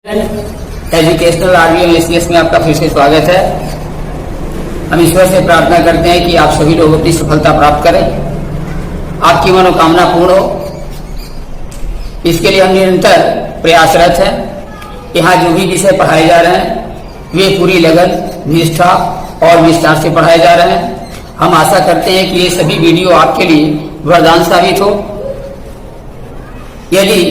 Educational आरबीओ ACS में आपका फिर से स्वागत है। हम ईश्वर से प्रार्थना करते हैं कि आप सभी लोग अपनी सफलता प्राप्त करें, आपकी मनोकामना पूर्ण हो। इसके लिए हम निरंतर प्रयासरत हैं। यहाँ जो भी विषय पढ़ाए जा रहे हैं वे पूरी लगन, निष्ठा और विस्तार से पढ़ाए जा रहे हैं। हम आशा करते हैं कि ये सभी वीडियो आपके लिए वरदान साबित हो। यदि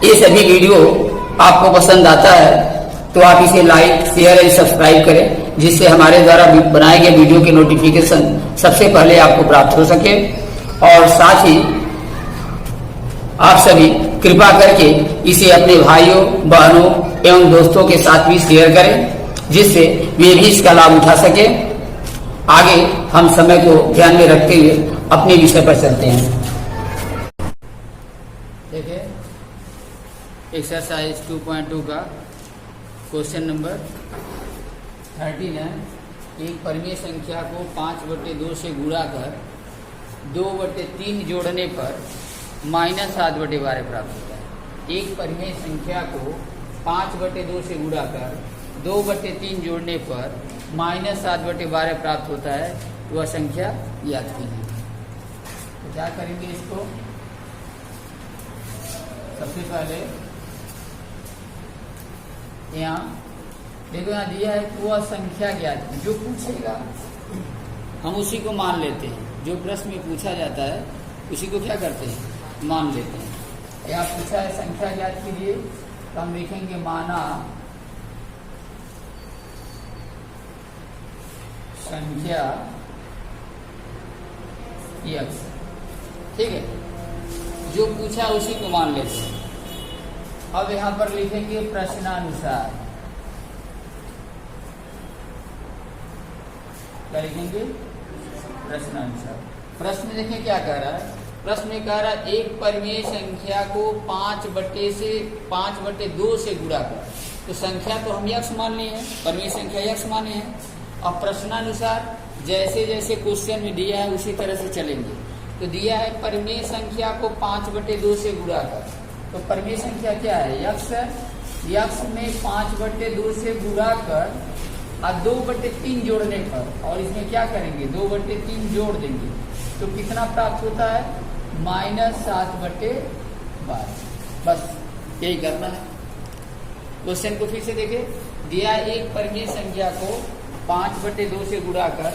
ये सभी वीडियो आपको पसंद आता है तो आप इसे लाइक, शेयर एंड सब्सक्राइब करें, जिससे हमारे द्वारा बनाए गए वीडियो के नोटिफिकेशन सबसे पहले आपको प्राप्त हो सके। और साथ ही आप सभी कृपा करके इसे अपने भाइयों, बहनों एवं दोस्तों के साथ भी शेयर करें, जिससे वे भी इसका लाभ उठा सके। आगे हम समय को ध्यान में रखते हुए अपने विषय पर चलते हैं। देखिए, एक्सरसाइज 2.2 का क्वेश्चन नंबर 13 है। एक परिमेय संख्या को 5/2 से गुणा कर 2/3 जोड़ने पर -7/12 प्राप्त होता है। एक परिमेय संख्या को 5/2 से गुणा कर 2/3 जोड़ने पर -7/12 प्राप्त होता है। वह संख्या याद कीजिए। तो क्या करेंगे इसको? सबसे पहले यहाँ देखो, यहाँ दिया है कि वह संख्या ज्ञात है। जो पूछेगा हम उसी को मान लेते हैं। जो प्रश्न में पूछा जाता है उसी को क्या करते हैं? मान लेते हैं। यहाँ पूछा है संख्या ज्ञात कीजिए, तो हम लिखेंगे माना संख्या x। ठीक है, जो पूछा उसी को मान लेते हैं। अब यहां पर लिखेंगे प्रश्नानुसार। क्या लिखेंगे? प्रश्नानुसार। प्रश्न देखें क्या कह रहा है। प्रश्न में कह रहा है एक परिमेय संख्या को 5/2 से गुणा कर। तो संख्या तो हम x मान लिए हैं, परिमेय संख्या x माने हैं। अब प्रश्नानुसार जैसे जैसे क्वेश्चन में दिया है उसी तरह से चलेंगे। तो दिया है परिमेय संख्या को 5/2 से गुणा कर। तो परिमेय संख्या क्या है? x है। x में 5/2 से गुणा कर और 2/3 जोड़ने पर, और इसमें क्या करेंगे? 2/3 जोड़ देंगे तो कितना प्राप्त होता है? -7/12। बस यही करना है। क्वेश्चन को फिर से देखें। दिया एक परिमेय संख्या को 5/2 से गुणा कर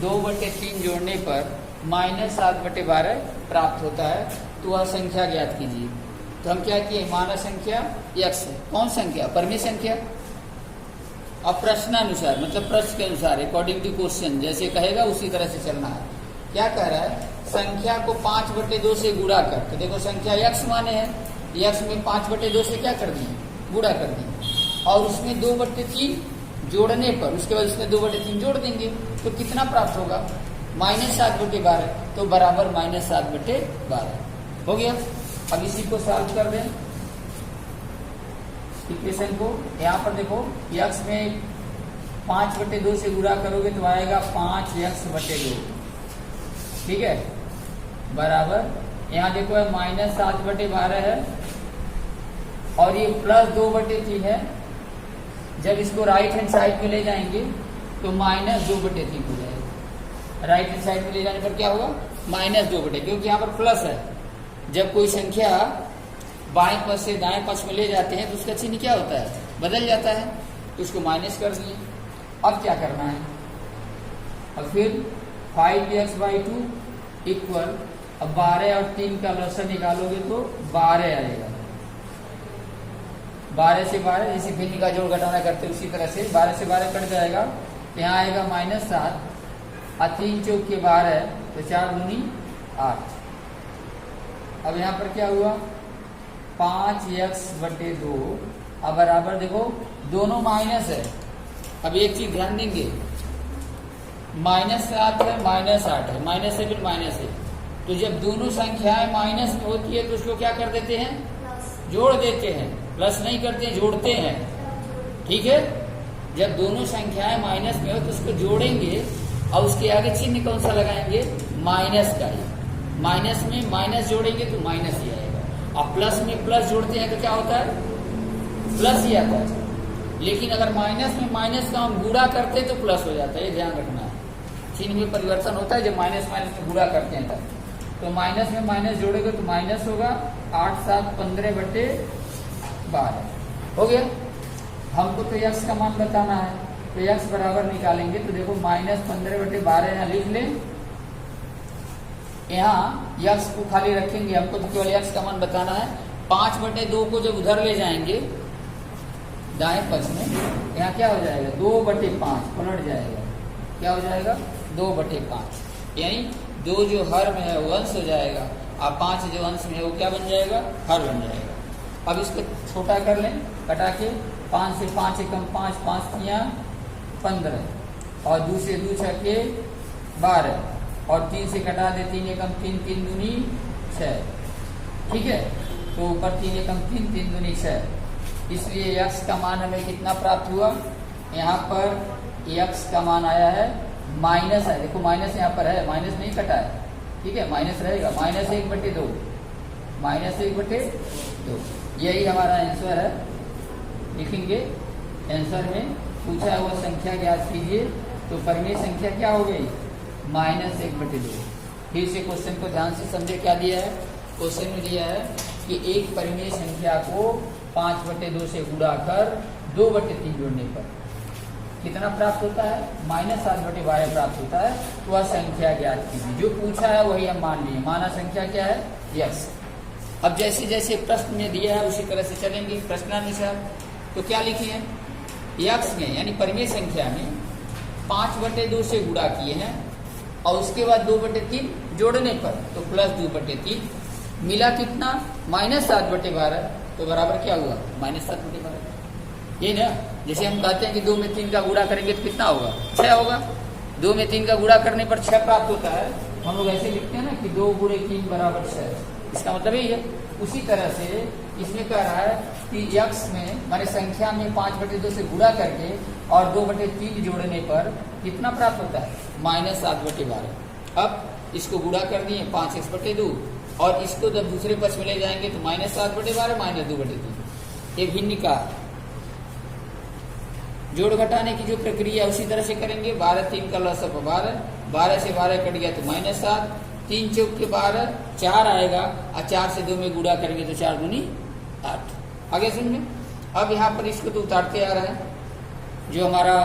2/3 जोड़ने पर -7/12 प्राप्त होता है। तो वह संख्या ज्ञात कीजिए। तो हम क्या किए? माना संख्या x है। कौन संख्या? परिमेय संख्या। अब प्रश्नानुसार मतलब प्रश्न के अनुसार, अकॉर्डिंग टू क्वेश्चन जैसे कहेगा उसी तरह से चलना है। क्या कह रहा है? संख्या को 5/2 से गुणा कर। तो देखो संख्या x माने हैं, x में 5/2 से क्या कर दिए? गुणा कर दिए। और उसमें 2/3 जोड़ने पर, उसके बाद उसमें 2/3 जोड़ देंगे तो कितना प्राप्त होगा? -7/12। तो बराबर -7/12 हो गया। अब इसी को सॉल्व कर दें इक्वेशन को। यहाँ पर देखो x में 5/2 से गुणा करोगे तो आएगा 5x/2। ठीक है, बराबर यहाँ देखो है -7/12 है और ये +2/3 है। जब इसको राइट हैंड साइड में ले जाएंगे तो -2/3 हो जाएगा। राइट हैंड साइड में ले जाने पर क्या होगा? -2/3, क्योंकि यहाँ पर प्लस है। जब कोई संख्या बाएं पक्ष से दाएं पक्ष में ले जाते हैं तो उसका चिन्ह क्या होता है? बदल जाता है। तो उसको माइनस कर दिए। अब क्या करना है? अब फिर 5x/2 इक्वल, अब 12 और 3 का लसन निकालोगे तो 12 आएगा। 12 से 12 जैसे भिन्न का जोड़ घटाना करते हैं उसी तरह से 12 से 12 कट जाएगा। तो यहाँ आएगा -7 और 3 चौक के 12 तो 4 दूनी 8। अब यहाँ पर क्या हुआ? 5x/2। अब बराबर देखो दोनों माइनस है। अब एक चीज ध्यान देंगे, -7 है, -8 है, माइनस है फिर माइनस है। तो जब दोनों संख्याएं माइनस में होती है तो उसको क्या कर देते हैं? जोड़ देते हैं। प्लस नहीं करते, जोड़ते हैं। ठीक है, जब दोनों संख्याएं माइनस में हो तो उसको जोड़ेंगे और उसके आगे चिन्ह कौन सा लगाएंगे? माइनस का ही। माइनस में माइनस जोड़ेंगे तो माइनस ही आएगा। और प्लस में प्लस जोड़ते हैं तो क्या होता है? प्लस ही आता है। लेकिन अगर माइनस में माइनस का हम गुणा करते तो प्लस हो जाता है, ये ध्यान रखना है। चिन्ह में परिवर्तन होता है जब माइनस माइनस में गुणा करते हैं तब। तो माइनस में माइनस जोड़ेंगे तो माइनस होगा 8 7 15/12 हो गया। हमको तो यक्स का मान बताना है, तो यक्स बराबर निकालेंगे तो देखो -15/12 यहाँ लिख लें। यहाँ यक्स को खाली रखेंगे, हमको तो केवल यक्स का मान बताना है। 5/2 को जब उधर ले जाएंगे दाएं पक्ष में, यहाँ क्या हो जाएगा 2/5 पलट जाएगा। क्या हो जाएगा 2/5, यानी 2 जो हर में है वो अंश हो जाएगा और 5 जो अंश में है वो क्या बन जाएगा, हर बन जाएगा। अब इसको छोटा कर लें, कटा के 5 से 5 एकम 5, 5 तियां 15 और 2 से 2 छक्के 12 और 3 से कटा दे 3 एकम 3, 3 दूनी 6। ठीक है, तो ऊपर 3 एकम 3, 3 दूनी 6। इसलिए यक्स का मान हमें कितना प्राप्त हुआ, यहाँ पर यक्स का मान आया है माइनस है। देखो माइनस यहाँ पर है, माइनस नहीं कटा है। ठीक है, माइनस रहेगा -1/2, -1/2 यही हमारा आंसर है। लिखेंगे आंसर में पूछा है वो संख्या ज्ञात कीजिए, तो परिमेय संख्या क्या हो गई -1/2। फिर से क्वेश्चन को ध्यान से समझे, क्या दिया है क्वेश्चन में दिया है कि एक परिमेय संख्या को 5/2 से गुणा कर 2/3 जोड़ने पर कितना प्राप्त होता है, -7/12 प्राप्त होता है। तो वह संख्या ज्ञात कीजिए। जो पूछा है वही हम मान लिए, माना संख्या क्या है यक्स। अब जैसे जैसे प्रश्न में दिया है उसी तरह से चलेंगे प्रश्नानुसार। तो क्या लिखे हैं, यक्स में यानी परिमेय संख्या में 5/2 से गुणा किए हैं और उसके बाद 2/3 जोड़ने पर तो +2/3 मिला कितना -7/12, तो बराबर क्या हुआ -7/12। ये ना, जैसे हम कहते हैं कि 2 में 3 का गुणा करेंगे तो कितना होगा 6 होगा। 2 में 3 का गुणा करने पर 6 प्राप्त होता है। हम लोग ऐसे लिखते हैं ना कि 2 × 3 = 6, इसका मतलब यही है। उसी तरह से इसमें कह रहा है कि यक्स में माने संख्या में 5/2 से गुणा करके और 2/3 जोड़ने पर कितना प्राप्त होता है -7/12। अब इसको गुणा कर दिए 5x/2 और इसको जब दूसरे पक्ष में ले जाएंगे तो -7/12 -2/3 एक भिन्न का जोड़ घटाने की जो प्रक्रिया उसी तरह से करेंगे। 12 3 का लसअप 12, 12 से 12 कट गया तो -7, 3 चौक के 12 4 आएगा और 4 से 2 में गुणा करेंगे तो 4 दूनी 8। आगे समझे। अब यहाँ पर इसको तो उतारते आ रहे हैं, जो हमारा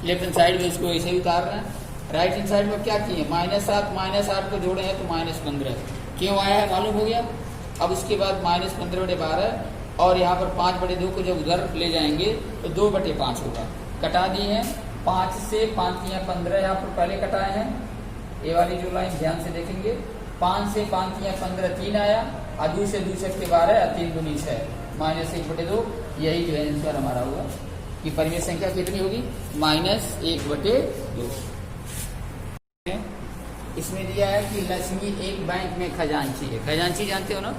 लेफ्ट हैंड साइड में उसको ऐसे ही उतार रहे हैं। राइट हैंड साइड में क्या किए -7 -8 को जोड़े हैं तो -15 क्यों आया है मालूम हो गया। अब उसके बाद -15/12 और यहाँ पर 5/2 को जब उधर ले जाएंगे तो 2/5 होगा। कटा दिए हैं 5 से 5 तियां 15 यहाँ पर पहले कटाए हैं। ये वाली जो लाइन ध्यान से देखेंगे, 5 से 5 तियां 15 3 आया और 2 से 2 छक्के 12 और 3 दूनी 6 -1/2। यही जो है आंसर हमारा हुआ कि परिमेय संख्या कितनी होगी -1/2। इसमें दिया है कि लक्ष्मी एक बैंक में खजांची है। खजांची जानते हो ना,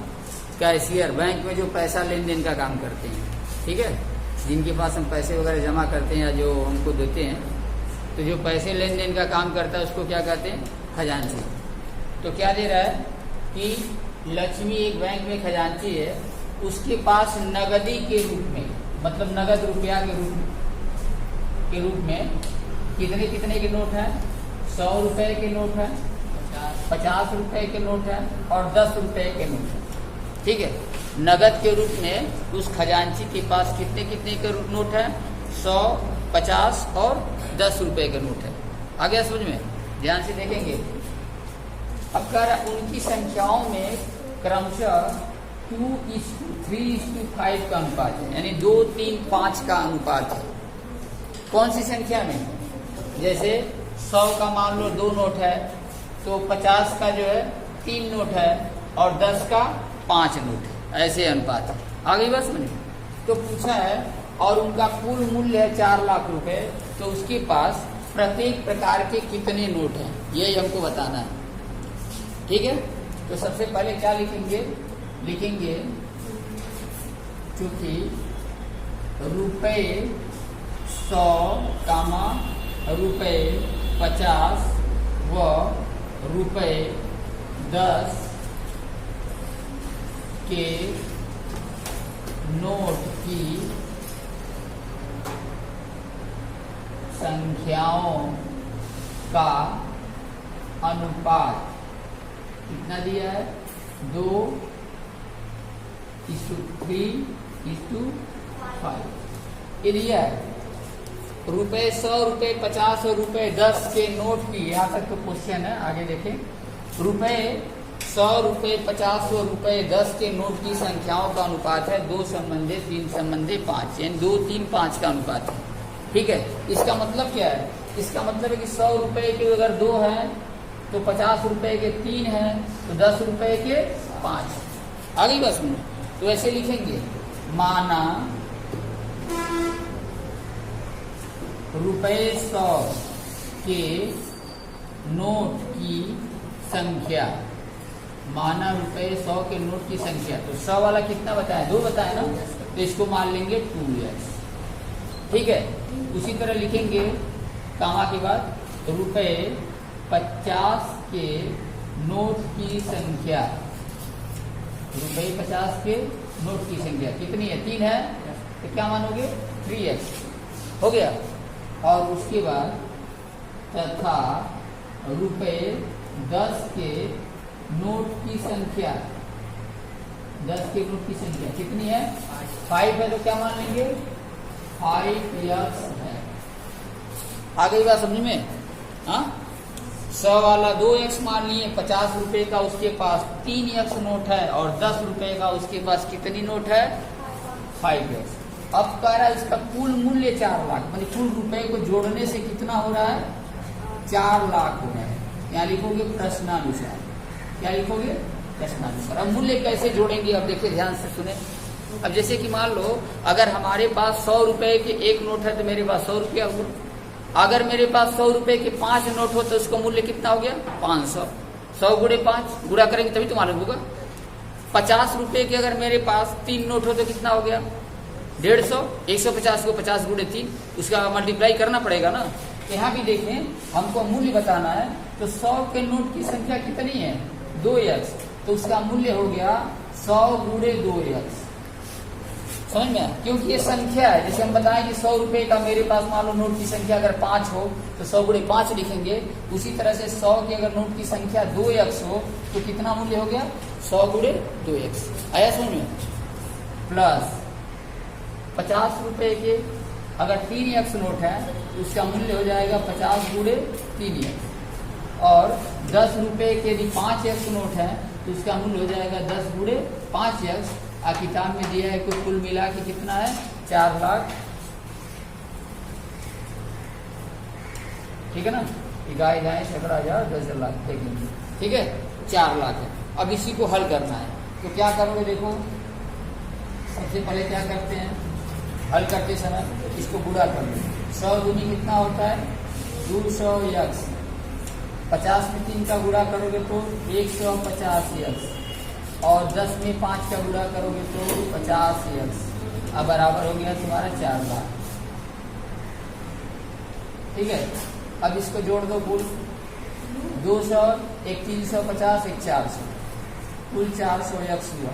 कैशियर, बैंक में जो पैसा लेन देन का काम करते हैं। ठीक है, जिनके पास हम पैसे वगैरह जमा करते हैं या जो हमको देते हैं, तो जो पैसे लेन देन का काम करता है उसको क्या कहते हैं खजांची। तो क्या दे रहा है कि लक्ष्मी एक बैंक में खजांची है, उसके पास नगदी के रूप में मतलब नगद रुपया के रूप में कितने कितने के नोट हैं, 100 रुपए के नोट है, 50 रुपए के नोट है और 10 रुपए के नोट है। ठीक है, नगद के रूप में उस खजांची के पास कितने कितने के नोट है 100, 50 और 10 रुपए के नोट है। आ गया समझ में, ध्यान से देखेंगे। अब कह रहा उनकी संख्याओं में क्रमशः 2:3:5 का अनुपात है, यानी 2, 3, 5 का अनुपात है। कौन सी संख्या में, जैसे 100 का मान लो 2 नोट है तो 50 का जो है 3 नोट है और 10 का 5 नोट है, ऐसे अनुपात है। आ गई बस मैंने। तो पूछा है और उनका कुल मूल्य है 4 लाख रुपए, तो उसके पास प्रत्येक प्रकार के कितने नोट हैं, यही हमको बताना है। ठीक है, तो सबसे पहले क्या लिखेंगे, चूंकि रुपए 100, रुपए 50 व रुपए 10 के नोट की संख्याओं का अनुपात कितना दिया है? 2:3:5 ये दिया है। रुपए 100, रुपए 50 और रुपए 10 के नोट की, यहाँ तक तो क्वेश्चन है, आगे देखें। रुपए 100, रुपए 50 और रुपए 10 के नोट की संख्याओं का अनुपात है 2:3:5, यानी 2:3:5 का अनुपात है। ठीक है, इसका मतलब क्या है? इसका मतलब है कि 100 रुपए के अगर 2 हैं तो 50 रुपए के 3 हैं तो 10 रुपए के 5। आगे बस में तो ऐसे लिखेंगे, माना रुपए 100 के नोट की संख्या, माना रुपए 100 के नोट की संख्या, तो 100 वाला कितना बताया? 2 बताया ना, तो इसको मान लेंगे 2x। ठीक है, उसी तरह लिखेंगे कामा के बाद रुपए 50 के नोट की संख्या, रुपए 50 के नोट की संख्या कितनी है? 3 है, तो क्या मानोगे? 3x हो गया। और उसके बाद तथा रुपए 10 के नोट की संख्या, 10 के नोट की संख्या कितनी है? 5 है, तो क्या मान लेंगे? 5x है। आ गई बात समझ में? हाँ, 100 वाला 2x मान लिए, 50 रुपए का उसके पास 3x नोट है और 10 रुपए का उसके पास कितनी नोट है? 5x। अब कह रहा है इसका कुल मूल्य 4 लाख, मतलब कुल रुपए को जोड़ने से कितना हो रहा है? 4 लाख हो रहा है। यहाँ लिखोगे प्रश्नानुसार। क्या लिखोगे? प्रश्नानुसार। अब मूल्य कैसे जोड़ेंगे? अब देखिए ध्यान से सुने। अब जैसे कि मान लो अगर हमारे पास 100 रुपए के 1 नोट है तो मेरे पास 100 रुपया हुआ। अगर मेरे पास 100 रुपए के 5 नोट हो तो उसका मूल्य कितना हो गया? 500। 100 गुणे 5 गुणा करेंगे तभी तो मालूम होगा। 50 रुपए के अगर मेरे पास 3 नोट हो तो कितना हो गया? 150। 150 को 50 गुणे 3, उसका मल्टीप्लाई करना पड़ेगा ना। यहाँ भी देखें, हमको मूल्य बताना है तो 100 के नोट की संख्या कितनी है? 2x, तो उसका मूल्य हो गया 100 गुणे 2x। समझ में? क्योंकि ये संख्या है। जैसे हम बताएं कि 100 रुपए का मेरे पास मान लो नोट की संख्या अगर 5 हो तो 100 गुणे 5 लिखेंगे। उसी तरह से 100 की अगर नोट की संख्या 2x हो तो कितना मूल्य हो गया? 100 गुणे 2x। आया समझ में? प्लस 50 रुपए के अगर 3x नोट है तो उसका मूल्य हो जाएगा 50 गुणे 3x। और 10 रुपए के यदि 5x नोट है तो उसका मूल्य हो जाएगा 10 गुणे 5x। किताब में दिया है कुल कुल मिला के कितना है? 4 लाख। ठीक है ना? गाय गाय सैकड़ा हजार 10 लाख देखेंगे। ठीक है, 4 लाख है। अब इसी को हल करना है तो क्या करोगे? देखो सबसे पहले क्या करते हैं, हल करते समय इसको गुणा कर लो। 100 दूनी कितना होता है? 200x। 50 में 3 का गुणा करोगे तो 150x। और 10 में 5 का गुणा करोगे तो 50x। अब बराबर हो गया तुम्हारा 4 लाख। ठीक है, अब इसको जोड़ दो कुल 200, एक 350, एक 400, कुल 400x हुआ।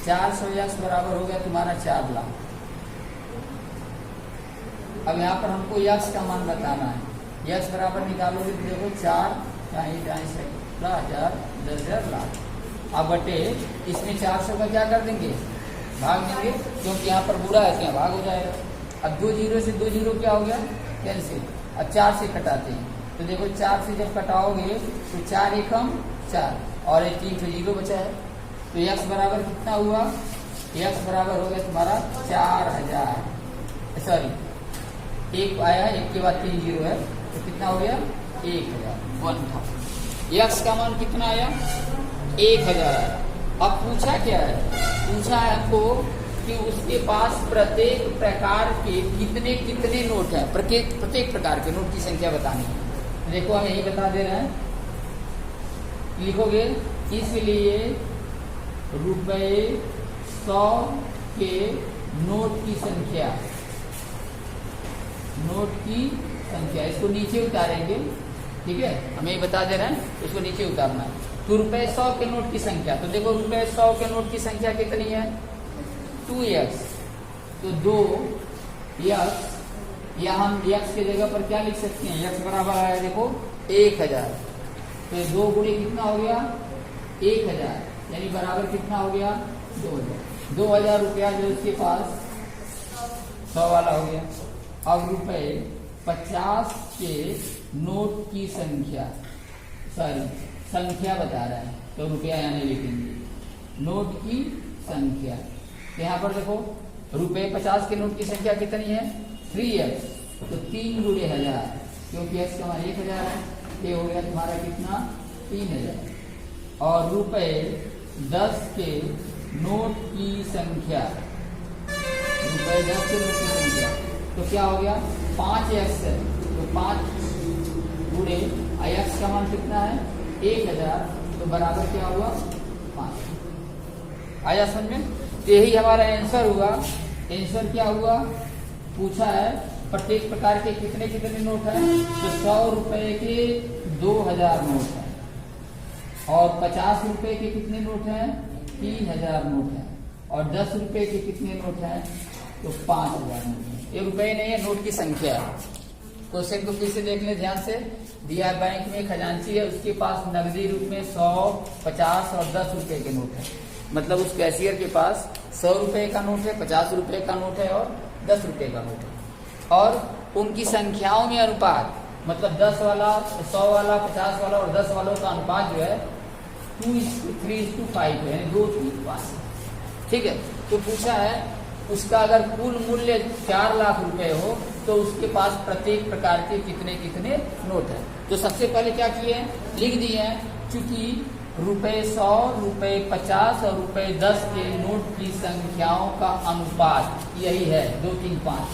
400x बराबर हो गया तुम्हारा 4 लाख। अब यहाँ पर हमको x का मान बताना है। x बराबर निकालोगे तो देखो 4 हजार 10,000 लाख। अब बटे इसमें 400 का क्या कर देंगे? भाग देंगे, क्योंकि यहाँ पर बुरा है क्या भाग हो जाएगा। अब 2 जीरो से 2 जीरो क्या हो गया? कैंसिल। अब 4 से कटाते हैं तो देखो 4 से जब कटाओगे तो 4 एकम 4 और 3 तो जीरो बचा है। तो x बराबर कितना हुआ? x बराबर हो गया तुम्हारा 4000। सॉरी, 1 आया, 1 के बाद 3 जीरो है तो कितना हो गया? 1000। x का मान कितना आया? 1000। अब पूछा क्या है? पूछा है हमको कि उसके पास प्रत्येक प्रकार के कितने कितने नोट है, प्रत्येक प्रकार के नोट की संख्या बतानी है। देखो हम यही बता दे रहे हैं, लिखोगे इसलिए रुपए 100 के नोट की संख्या, इसको नीचे उतारेंगे। ठीक है, हमें ये बता दे रहे हैं, इसको नीचे उतारना है। तो रुपए 100 के नोट की संख्या, तो देखो रुपए 100 के नोट की संख्या कितनी है? 2x। तो 2 यक्स, या हम यक्स की जगह पर क्या लिख सकते हैं, यक्स बराबर आया देखो 1000। तो 2 गुणे कितना हो गया 1000, यानी बराबर कितना हो गया 2000। 2000 रुपया जो इसके पास 100 वाला हो गया। अब रुपए 50 के नोट की संख्या, संख्या बता रहा है तो रुपया यानी लिखेंगे नोट की संख्या। यहाँ पर देखो रुपए 50 के नोट की संख्या कितनी है 3x, तो 3 गुणे 1000, क्योंकि x का मान 1000 है, ये हो गया तुम्हारा कितना 3000। और रुपए 10 के नोट की संख्या, रुपए 10 के नोट की संख्या तो क्या हो गया 5x है, तो 5 गुणे x का मान कितना है 1000, तो बराबर क्या हुआ 5। आया समझ में? तो यही हमारा आंसर हुआ। आंसर क्या हुआ, पूछा है प्रत्येक प्रकार के कितने कितने नोट है, तो 100 रुपए के 2000 नोट है, और 50 रुपए के कितने नोट है 3000 नोट है, और 10 रुपए के कितने नोट है तो 5000 नोट है। ये रुपए नहीं है, नोट की संख्या है। क्वेश्चन को फिर से देख ले ध्यान से। दिया बैंक में खजांची है, उसके पास नकदी रूप में 100, 50 और 10 रुपए के नोट है। मतलब उस कैशियर के पास 100 रुपए का नोट है, 50 रुपए का नोट है और 10 रुपए का नोट है। और उनकी संख्याओं में अनुपात, मतलब 10 वाला, 100 वाला, 50 वाला और 10 वालों का अनुपात जो है 2:3:5 है, 2:5। ठीक है, तो पूछा है उसका अगर कुल मूल्य 4 लाख रुपए हो तो उसके पास प्रत्येक प्रकार के कितने कितने नोट है। तो सबसे पहले क्या किए, लिख दिए हैं, चूंकि रुपए 100, रुपए 50 और रुपए 10 के नोट की संख्याओं का अनुपात यही है 2:3:5।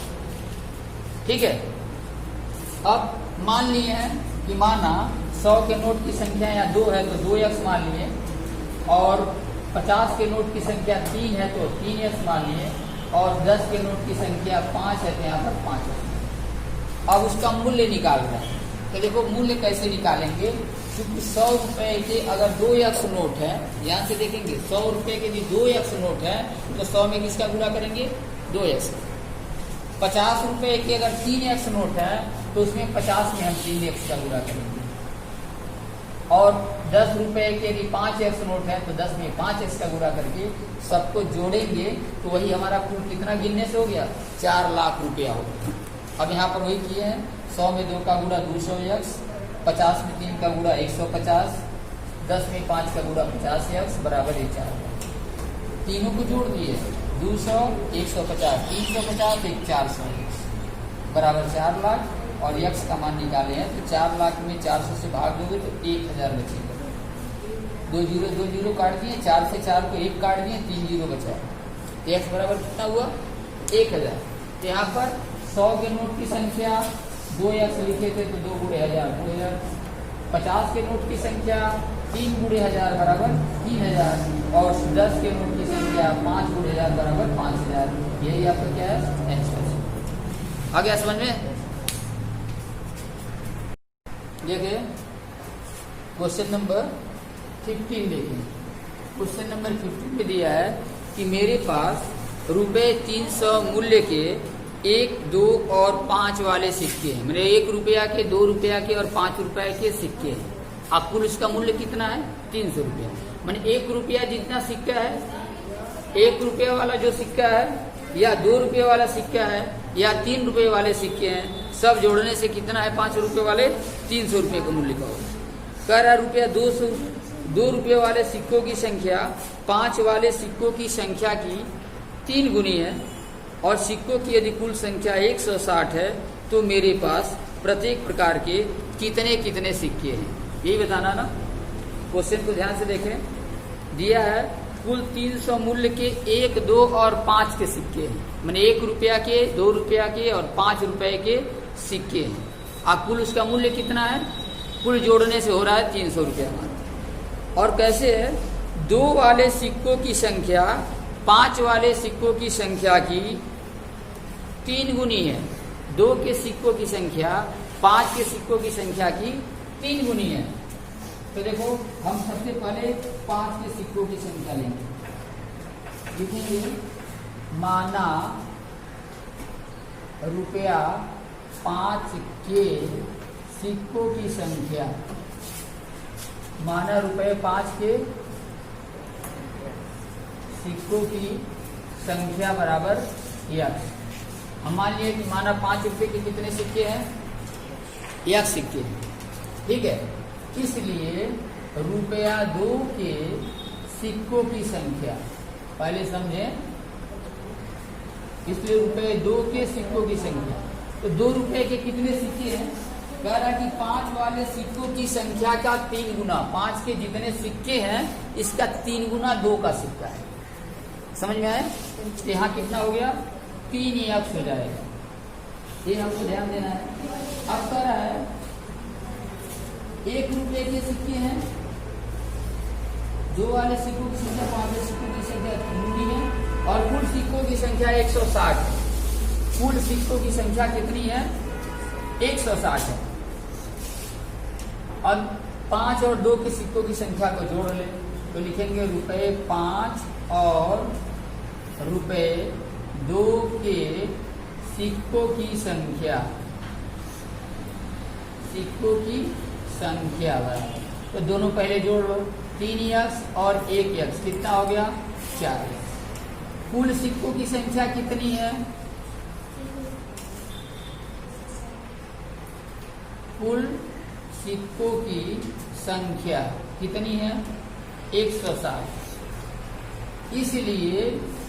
ठीक है, अब मान लिए हैं कि माना 100 के नोट की संख्या यहाँ 2 है तो 2x मान लिए, और 50 के नोट की संख्या 3 है तो 3x मान लिए, और 10 के नोट की संख्या 5 है तो यहाँ पर 5। अब उसका मूल्य निकाल रहे हैं, तो देखो मूल्य कैसे निकालेंगे, क्योंकि 100 रुपए के अगर 2x नोट है, यहाँ से देखेंगे 100 रुपए के भी 2x नोट है तो 100 में किसका गुणा करेंगे 2x। 50 रुपए के अगर 3x नोट है तो उसमें 50 में हम 3x का गुणा करेंगे, और 10 रुपए के यदि 5x नोट है तो 10 में 5x का गुणा करके सबको जोड़ेंगे तो वही हमारा कुल कितना गिनने से हो गया 4 लाख रुपया हो गया। अब यहाँ पर वही किए हैं, 100 में 2 का गुणा 200x, 50 में 3 का गुणा 150, 10 में 5 का गुणा 50x बराबर 4 लाख। तीनों को जोड़ दिए, 200, 150, 350, 400x बराबर 4 लाख, और यक्स का मान निकाले हैं तो 4 लाख में 400 से भाग दोगे तो 1000 बचेगा। 2 जीरो काट दिए, 4 से 4 को 1 काट दिए, 3 जीरो बचा। तो x बराबर कितना हुआ 1000। तो यहाँ पर 100 के नोट की संख्या 2x लिखे थे तो 2 गुणे 1000 2000। 50 के नोट की संख्या 3 गुणे 1000 बराबर 3000, और 10 के नोट की संख्या 5 गुणे 1000 बराबर 5000। यही आपका क्या है आंसर। आ गया समझ में? देखिए क्वेश्चन नंबर 15 देखें। क्वेश्चन नंबर 15 में दिया है कि मेरे पास रुपए 300 मूल्य के 1, 2 और 5 वाले सिक्के हैं। मेरे 1 रुपया के, 2 रुपया के और 5 रुपया के सिक्के हैं। अब कुल इसका मूल्य कितना है 300 रुपया। मैंने 1 रुपया जितना सिक्का है, 1 रुपया वाला जो सिक्का है, या 2 रुपये वाला सिक्का है, या 3 रुपये वाले सिक्के हैं, सब जोड़ने से कितना है 5 रुपये वाले 300 रुपये का मूल्य का होगा। कह रहा रुपया 2 रुपये वाले सिक्कों की संख्या 5 वाले सिक्कों की संख्या की 3 गुनी है, और सिक्कों की यदि कुल संख्या 160 है तो मेरे पास प्रत्येक प्रकार के कितने कितने सिक्के हैं, यही बताना ना। क्वेश्चन को ध्यान से देखें, दिया है कुल 300 मूल्य के 1, 2 और 5 के सिक्के हैं। मैंने 1 रुपया के, 2 रुपया के और 5 रुपए के सिक्के हैं। अब कुल उसका मूल्य कितना है, कुल जोड़ने से हो रहा है 300 रुपया मात्र। और कैसे है, 2 वाले सिक्कों की संख्या 5 वाले सिक्कों की संख्या की 3 गुनी है। 2 के सिक्कों की संख्या 5 के सिक्कों की संख्या की 3 गुनी है। तो देखो हम सबसे पहले 5 के सिक्कों की संख्या लेंगे, लिखेंगे माना रुपया 5 के सिक्कों की संख्या, माना रुपये 5 के सिक्कों की संख्या बराबर यक्स। हम मान लिए कि माना 5 रुपये के कितने सिक्के हैं, यक्स सिक्के हैं, ठीक है। इसलिए रुपया 2 के सिक्कों की संख्या, पहले समझें, इसलिए रुपये 2 के सिक्कों की संख्या, तो 2 रुपये के कितने सिक्के हैं, कह रहा कि 5 वाले सिक्कों की संख्या का 3 गुना, 5 के जितने सिक्के हैं इसका 3 गुना 2 का सिक्का है। समझ में आए? यहाँ कितना हो गया, 3 यक्स हो जाएगा, ये हमको ध्यान देना है। अब कह रहा है 1 रुपये के सिक्के हैं, 2 वाले सिक्कों की संख्या 5 वाले सिक्कों की संख्या 3 गुनी है, और कुल सिक्कों की संख्या 160 है। कुल सिक्कों की संख्या कितनी है, 160 है। अब 5 और 2 के सिक्कों की संख्या को जोड़ ले तो लिखेंगे रुपये 5 और रुपये 2 के सिक्कों की संख्या, सिक्कों की संख्या बराबर, तो दोनों पहले जोड़ लो, 3 यक्स और 1 यक्स, कितना हो गया, 4 यक्स। कुल सिक्कों की संख्या कितनी है, कुल सिक्कों की संख्या कितनी है, 160। इसलिए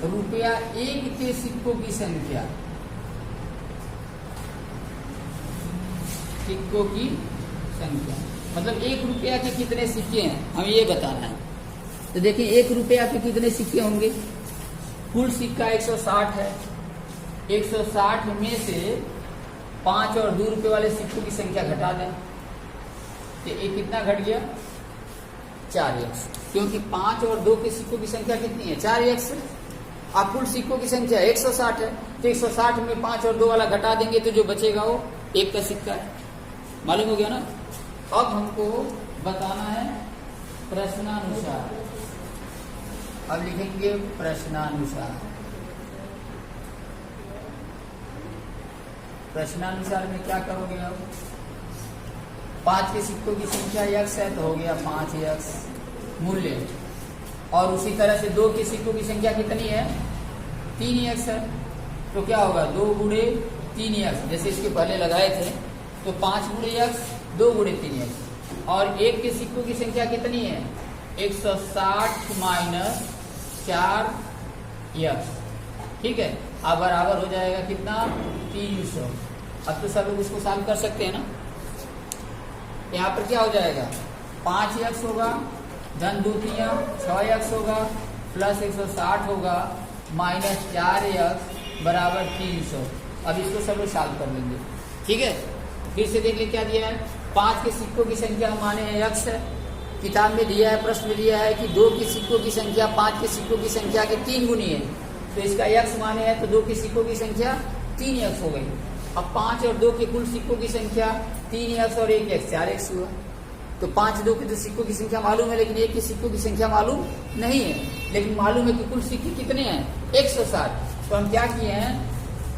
रुपया 1 के सिक्कों की संख्या, सिक्कों की संख्या मतलब 1 रुपया के कितने सिक्के हैं हमें ये बताना है। तो देखिए 1 रुपया के कितने सिक्के होंगे, कुल सिक्का 160 है, 160 में से 5 और 2 रुपये वाले सिक्कों की संख्या घटा दें, तो ये कितना घट गया, 4 यक्स, क्योंकि 5 और 2 के सिक्कों की संख्या कितनी है, 4 यक्स। अब कुल सिक्कों की संख्या 160 है, तो 160 में 5 और 2 वाला घटा देंगे तो जो बचेगा वो 1 का सिक्का है। मालूम हो गया ना। अब हमको बताना है प्रश्नानुसार, अब लिखेंगे प्रश्नानुसार। प्रश्नानुसार में क्या करोगे, अब 5 के सिक्कों की संख्या यक्स है तो हो गया 5 यक्स मूल्य, और उसी तरह से 2 के सिक्कों की संख्या कितनी है, 3 यक्स है, तो क्या होगा 2 गुणे 3 यक्स, जैसे इसके पहले लगाए थे, तो 5 गुणे यक्स 2 गुणे 3 यक्स, और 1 के सिक्कों की संख्या कितनी है, 160 माइनस 4 यक्स, ठीक है। अब बराबर हो जाएगा कितना, 300। अब तो सब लोग इसको सॉल्व कर सकते हैं ना। यहाँ पर क्या हो जाएगा, 5 यक्स होगा, धन 2 3 6 यक्स होगा, प्लस 160 होगा, माइनस 4 यक्स बराबर 300। अब इसको सब लोग सॉल्व कर लेंगे, ठीक है। फिर से देखिए क्या दिया है, 5 के सिक्कों की संख्या माने हैं यक्स है, किताब में दिया है, प्रश्न में दिया है कि 2 के सिक्कों की संख्या 5 के सिक्कों की संख्या के 3 गुनी है, तो इसका यक्स माने है, तो 2 के सिक्कों की संख्या 3 यक्स हो गई। अब 5 और 2 के कुल सिक्कों की संख्या 3 यक्स और 1 यक्स 4 यक्स हुआ। तो 5 2 के तो सिक्कों की संख्या मालूम है, लेकिन 1 के सिक्कों की संख्या मालूम नहीं है, लेकिन मालूम है कि कुल सिक्के कितने हैं, 160। तो हम क्या किए हैं,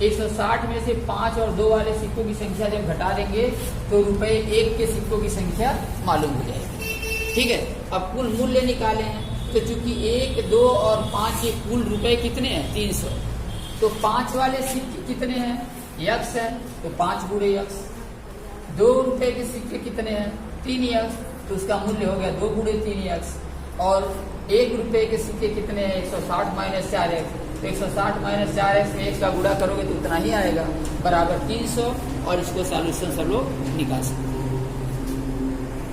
160 में से 5 और 2 वाले सिक्कों की संख्या जब घटा देंगे तो रुपये 1 के सिक्कों की संख्या मालूम हो जाएगी, ठीक है। अब कुल मूल्य निकाले हैं, तो चूंकि 1 2 और 5 के कुल रुपए कितने हैं, 300, तो 5 वाले सिक्के कितने हैं, यक्स है, तो 5 गुणे यक्स। 2 रुपए के सिक्के कितने हैं, 3 यक्स, तो उसका मूल्य हो गया 2 गुणे 3 यक्स। और 1 रुपए के सिक्के कितने हैं, 160 माइनस 4 एक्स, तो 160 माइनस 4 एक्स में 1 का गुणा करोगे तो उतना ही आएगा, बराबर 300। और इसको सॉल्यूशन सब लोग निकाल सकते हैं।